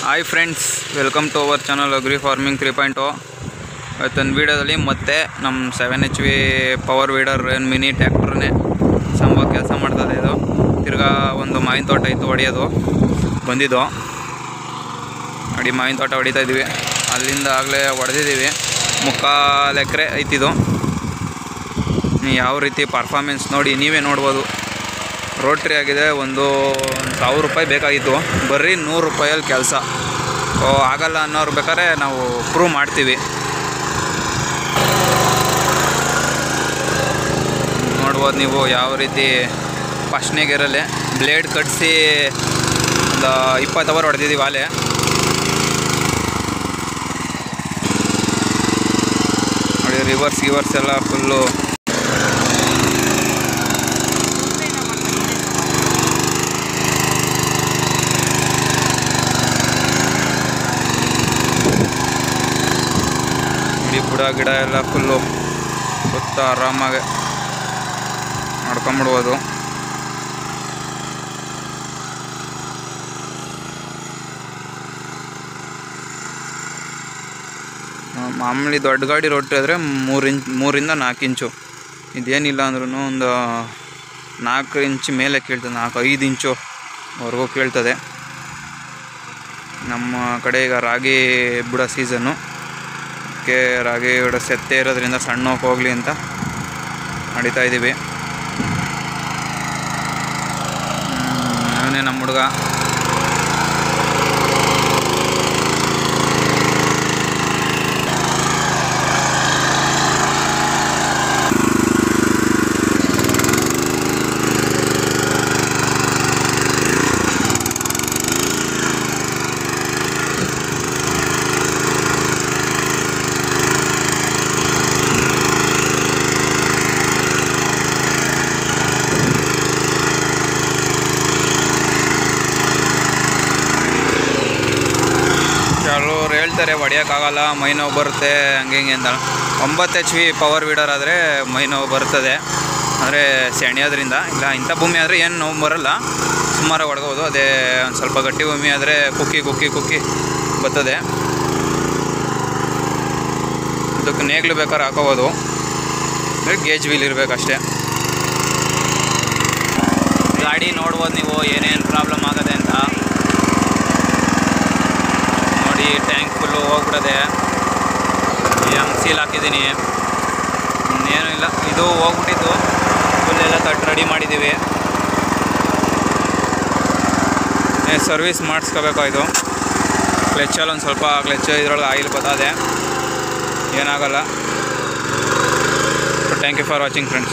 Hi friends, welcome to our channel agri farming 3.0. ಇವತ್ತಿನ ವೀಡಿಯೋದಲ್ಲಿ ಮತ್ತೆ ನಮ್ಮ 7HP ಪವರ್ ವೀಡರ್ ಮಿನಿ ಟ್ಯಾಕ್ಟ್ರನ್ನೇ ಸಂಭವ ಕೆಲಸ ಮಾಡ್ತದೆ. ಇದು ತಿರ್ಗಾ ಒಂದು ಮಾವಿನ ತೋಟ ಇತ್ತು, ಹೊಡೆಯೋದು ಬಂದಿದ್ದು. ಅಡಿ ಮಾವಿನ ತೋಟ ಹೊಡಿತಾ ಇದ್ದೀವಿ. ಅಲ್ಲಿಂದ ಆಗಲೇ ಹೊಡೆದಿದ್ದೀವಿ. 3/4 ಎಕರೆ ಐತಿದು. ಯಾವ ರೀತಿ ಪರ್ಫಾರ್ಮೆನ್ಸ್ ನೋಡಿ ನೀವೇ ನೋಡ್ಬೋದು. ರೋಟ್ರಿ ಆಗಿದೆ. ಒಂದು 1000 ರೂಪಾಯಿ ಬೇಕಾಗಿತ್ತು. ಬರೀ 100 ರೂಪಾಯಲ್ಲಿ ಕೆಲಸ ಆಗಲ್ಲ ಅನ್ನೋರು ಬೇಕಾದ್ರೆ ನಾವು ಪ್ರೂವ್ ಮಾಡ್ತೀವಿ. ನೋಡ್ಬೋದು ನೀವು ಯಾವ ರೀತಿ ಫಸ್ಟ್ನೇ ಗೇರಲ್ಲಿ ಬ್ಲೇಡ್ ಕಟ್ಟಿಸಿ ಒಂದು 20 ಅವರ್ ಹೊಡೆದಿದ್ದೀವಿ. ಆಲೆ ನೋಡಿ, ರಿವರ್ಸ್ ಎಲ್ಲ ಫುಲ್ಲು ಗಿಡ ಎಲ್ಲ ಫುಲ್ಲು ಗೊತ್ತ ಆರಾಮಾಗಿ ಮಾಡ್ಕೊಂಬಿಡ್ಬೋದು. ಮಾಮೂಲಿ ದೊಡ್ಡ ಗಾಡಿ ರೊಟ್ಟಿ ಆದರೆ 3 ಇಂದ 4 ಇಂಚು. ಇದೇನಿಲ್ಲ ಅಂದ್ರೂ ಒಂದು 4 ಇಂಚ್ ಮೇಲೆ ಕೇಳ್ತದೆ. 4-5 ಇಂಚುವರೆಗೂ ಕೇಳ್ತದೆ. ನಮ್ಮ ಕಡೆ ಈಗ ರಾಗಿ ಬುಡ ಸೀಸನ್ನು. ರಾಗಿ ಗಿಡ ಸೆತ್ತೆ ಇರೋದ್ರಿಂದ ಸಣ್ಣಕ್ಕೆ ಹೋಗಲಿ ಅಂತ ನಡೀತಾ ಇದ್ದೀವಿ. ಅವನೇ ನಮ್ಮ ಹುಡುಗ. ಕೆಲವ್ರು ಹೇಳ್ತಾರೆ ಹೊಡೆಯೋಕ್ಕಾಗಲ್ಲ, ಮೈ ನೋವು ಬರುತ್ತೆ, ಹಂಗೆ ಹಿಂಗೆ ಅಂತ. 9 HP ಪವರ್ ವೀಡರ್ ಆದರೆ ಮೈ ನೋವು ಬರ್ತದೆ, ಅಂದರೆ ಸೆಣೆಯೋದ್ರಿಂದ. ಇಲ್ಲ ಇಂಥ ಭೂಮಿ ಆದರೆ ಏನು ನೋವು ಬರೋಲ್ಲ, ಸುಮಾರು ಹೊಡ್ಕೋಬೋದು. ಅದೇ ಒಂದು ಸ್ವಲ್ಪ ಗಟ್ಟಿ ಭೂಮಿ ಆದರೆ ಕುಕ್ಕಿ ಬರ್ತದೆ. ಅದಕ್ಕೆ ನೇಗ್ಲು ಬೇಕಾದ್ರೆ ಹಾಕೋಬೋದು, ಗೇಜ್ ವೀಲ್ ಇರಬೇಕಷ್ಟೇ. ಗಾಡಿ ನೋಡ್ಬೋದು ನೀವು ಏನೇನು ಪ್ರಾಬ್ಲಮ್ ಆಗದೆ ಅಂತ. ನೋಡಿ, ಟ್ಯಾಂಕ್ ಫುಲ್ಲು ಹೋಗ್ಬಿಡದೆ. ಹಂಗೆ ಸೀಲ್ ಹಾಕಿದ್ದೀನಿ, ಇನ್ನೇನು ಇಲ್ಲ. ಇದು ಹೋಗ್ಬಿಟ್ಟಿದ್ದು ಫುಲ್ಲೆಲ್ಲ ತಟ್ಟು ರೆಡಿ ಮಾಡಿದ್ದೀವಿ. ಸರ್ವಿಸ್ ಮಾಡಿಸ್ಕೋಬೇಕು. ಇದು ಕ್ಲಚ್ಚಲ್ಲಿ ಒಂದು ಸ್ವಲ್ಪ ಇದ್ರೊಳಗೆ ಆಯಿಲ್ ಬತ್ತದೆ, ಏನಾಗಲ್ಲ. Thank you for watching friends.